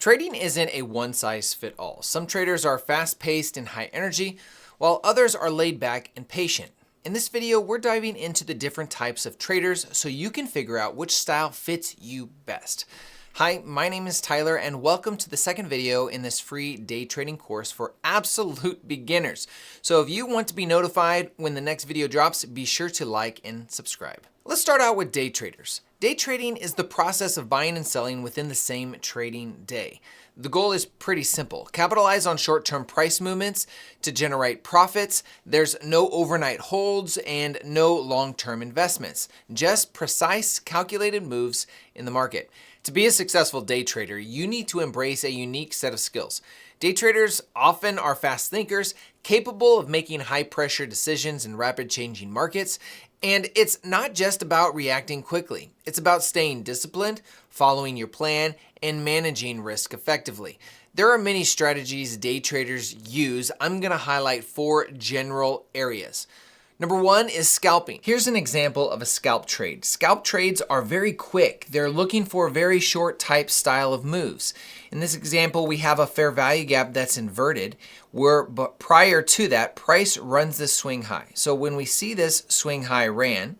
Trading isn't a one-size-fits-all. Some traders are fast-paced and high energy, while others are laid back and patient. In this video, we're diving into the different types of traders so you can figure out which style fits you best. Hi, my name is Tyler, and welcome to the second video in this free day trading course for absolute beginners. So if you want to be notified when the next video drops, be sure to like and subscribe. Let's start out with day traders. Day trading is the process of buying and selling within the same trading day. The goal is pretty simple. Capitalize on short-term price movements to generate profits. There's no overnight holds and no long-term investments. Just precise, calculated moves in the market. To be a successful day trader, you need to embrace a unique set of skills. Day traders often are fast thinkers, capable of making high-pressure decisions in rapid changing markets. And it's not just about reacting quickly. It's about staying disciplined, following your plan, and managing risk effectively. There are many strategies day traders use. I'm going to highlight 4 general areas. Number 1 is scalping. Here's an example of a scalp trade. Scalp trades are very quick. They're looking for a very short type style of moves. In this example, we have a fair value gap that's inverted, but prior to that, price runs this swing high. So when we see this swing high ran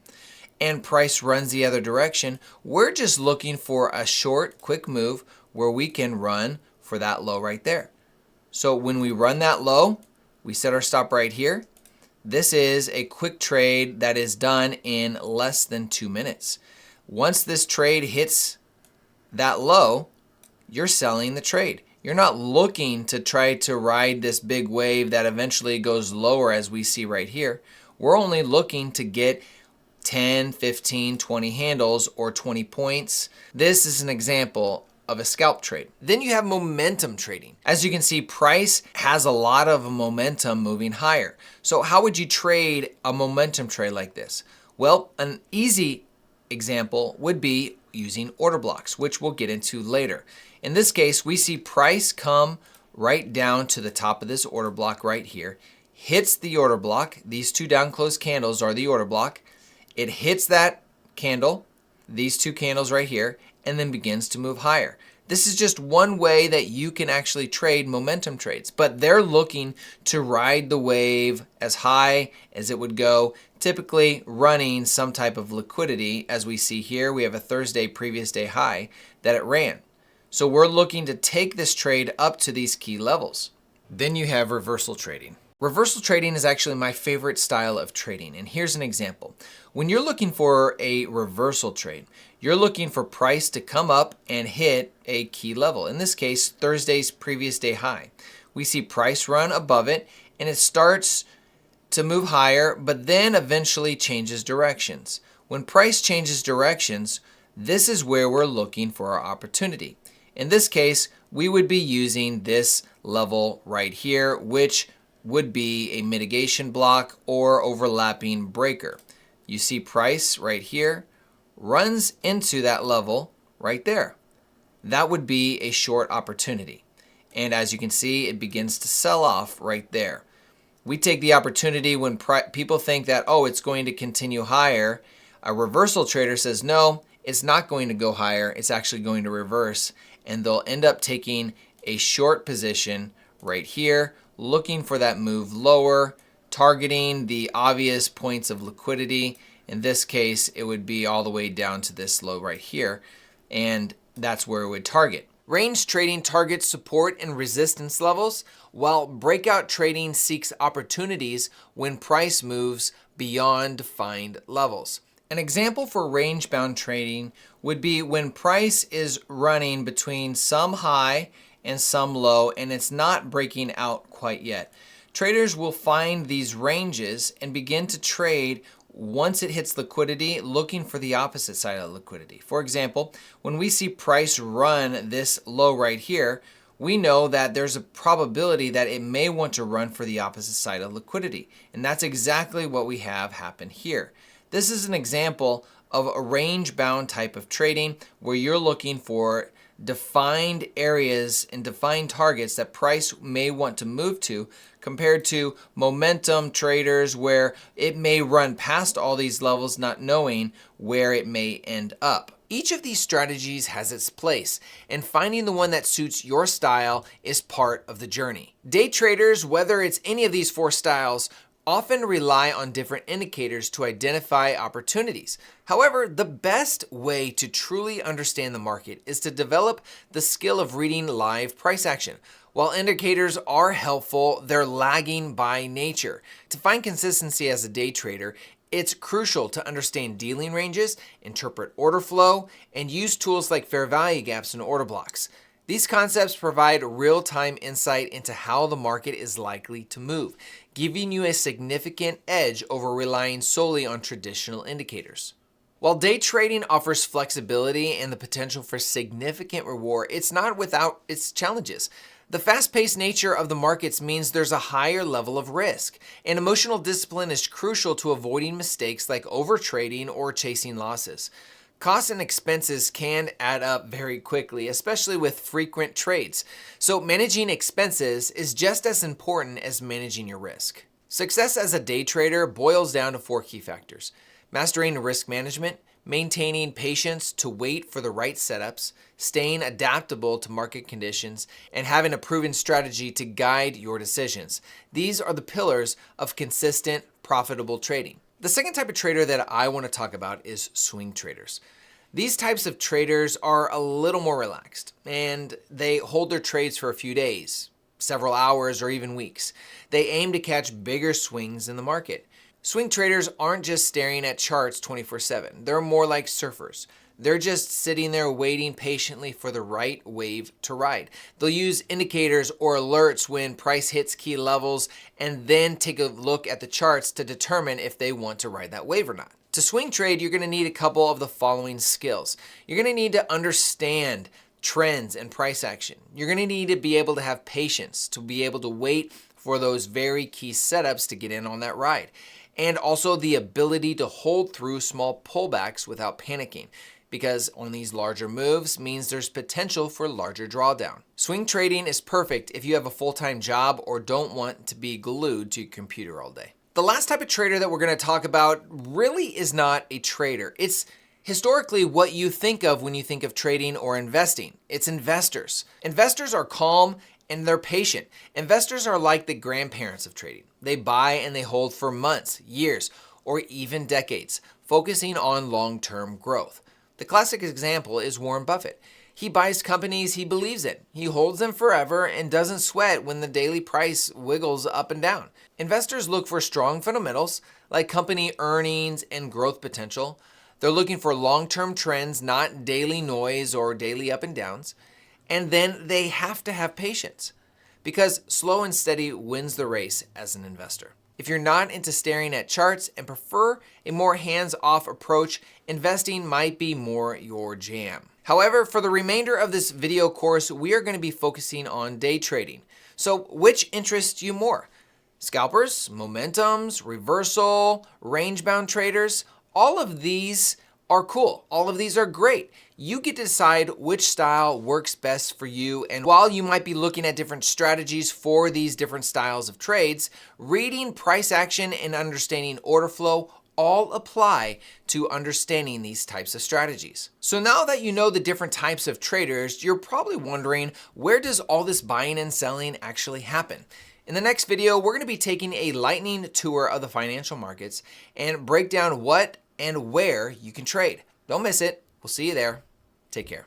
and price runs the other direction, we're just looking for a short, quick move where we can run for that low right there. So when we run that low, we set our stop right here. This is a quick trade that is done in less than 2 minutes. Once this trade hits that low, you're selling the trade. You're not looking to try to ride this big wave that eventually goes lower as we see right here. We're only looking to get 10, 15, 20 handles or 20 points. This is an example of a scalp trade. Then you have momentum trading. As you can see, price has a lot of momentum moving higher. So how would you trade a momentum trade like this? Well, an easy example would be using order blocks, which we'll get into later. In this case, we see price come right down to the top of this order block right here, hits the order block. These 2 down closed candles are the order block. It hits that candle, these 2 candles right here, and then begins to move higher. This is just one way that you can actually trade momentum trades, but they're looking to ride the wave as high as it would go, typically running some type of liquidity. As we see here, we have a Thursday previous day high that it ran. So we're looking to take this trade up to these key levels. Then you have reversal trading. Reversal trading is actually my favorite style of trading, and here's an example. When you're looking for a reversal trade, you're looking for price to come up and hit a key level. In this case, Thursday's previous day high. We see price run above it, and it starts to move higher, but then eventually changes directions. When price changes directions, this is where we're looking for our opportunity. In this case, we would be using this level right here, which would be a mitigation block or overlapping breaker. You see price right here runs into that level right there. That would be a short opportunity. And as you can see, it begins to sell off right there. We take the opportunity when people think that, oh, it's going to continue higher. A reversal trader says, no, it's not going to go higher. It's actually going to reverse. And they'll end up taking a short position right here, looking for that move lower, targeting the obvious points of liquidity. In this case, it would be all the way down to this low right here, and that's where it would target. Range trading targets support and resistance levels, while breakout trading seeks opportunities when price moves beyond defined levels. An example for range-bound trading would be when price is running between some high and some low, and it's not breaking out quite yet. Traders will find these ranges and begin to trade once it hits liquidity, looking for the opposite side of liquidity. For example, when we see price run this low right here, we know that there's a probability that it may want to run for the opposite side of liquidity. And that's exactly what we have happen here. This is an example of a range-bound type of trading where you're looking for defined areas and defined targets that price may want to move to, compared to momentum traders where it may run past all these levels not knowing where it may end up. Each of these strategies has its place, and finding the one that suits your style is part of the journey. Day traders, whether it's any of these 4 styles, often rely on different indicators to identify opportunities. However, the best way to truly understand the market is to develop the skill of reading live price action. While indicators are helpful, they're lagging by nature. To find consistency as a day trader, it's crucial to understand dealing ranges, interpret order flow, and use tools like fair value gaps and order blocks. These concepts provide real-time insight into how the market is likely to move, giving you a significant edge over relying solely on traditional indicators. While day trading offers flexibility and the potential for significant reward, it's not without its challenges. The fast-paced nature of the markets means there's a higher level of risk, and emotional discipline is crucial to avoiding mistakes like overtrading or chasing losses. Costs and expenses can add up very quickly, especially with frequent trades. So managing expenses is just as important as managing your risk. Success as a day trader boils down to 4 key factors: mastering risk management, maintaining patience to wait for the right setups, staying adaptable to market conditions, and having a proven strategy to guide your decisions. These are the pillars of consistent, profitable trading. The second type of trader that I want to talk about is swing traders. These types of traders are a little more relaxed, and they hold their trades for a few days, several hours, or even weeks. They aim to catch bigger swings in the market. Swing traders aren't just staring at charts 24/7. They're more like surfers. They're just sitting there waiting patiently for the right wave to ride. They'll use indicators or alerts when price hits key levels and then take a look at the charts to determine if they want to ride that wave or not. To swing trade, you're going to need a couple of the following skills. You're going to need to understand trends and price action. You're going to need to be able to have patience to be able to wait for those very key setups to get in on that ride. And also the ability to hold through small pullbacks without panicking, because on these larger moves means there's potential for larger drawdown. Swing trading is perfect if you have a full-time job or don't want to be glued to your computer all day. The last type of trader that we're going to talk about really is not a trader. It's historically what you think of when you think of trading or investing. It's investors. Investors are calm and they're patient. Investors are like the grandparents of trading. They buy and they hold for months, years, or even decades, focusing on long-term growth. The classic example is Warren Buffett. He buys companies he believes in. He holds them forever and doesn't sweat when the daily price wiggles up and down. Investors look for strong fundamentals like company earnings and growth potential. They're looking for long-term trends, not daily noise or daily up and downs. And then they have to have patience, because slow and steady wins the race as an investor. If you're not into staring at charts and prefer a more hands-off approach, investing might be more your jam. However, for the remainder of this video course, we are going to be focusing on day trading. So which interests you more? Scalpers, momentums, reversal, range-bound traders? All of these are cool. All of these are great. You get to decide which style works best for you. And while you might be looking at different strategies for these different styles of trades, reading price action and understanding order flow all apply to understanding these types of strategies. So now that you know the different types of traders, you're probably wondering, where does all this buying and selling actually happen? In the next video, we're going to be taking a lightning tour of the financial markets and break down what and where you can trade. Don't miss it. We'll see you there. Take care.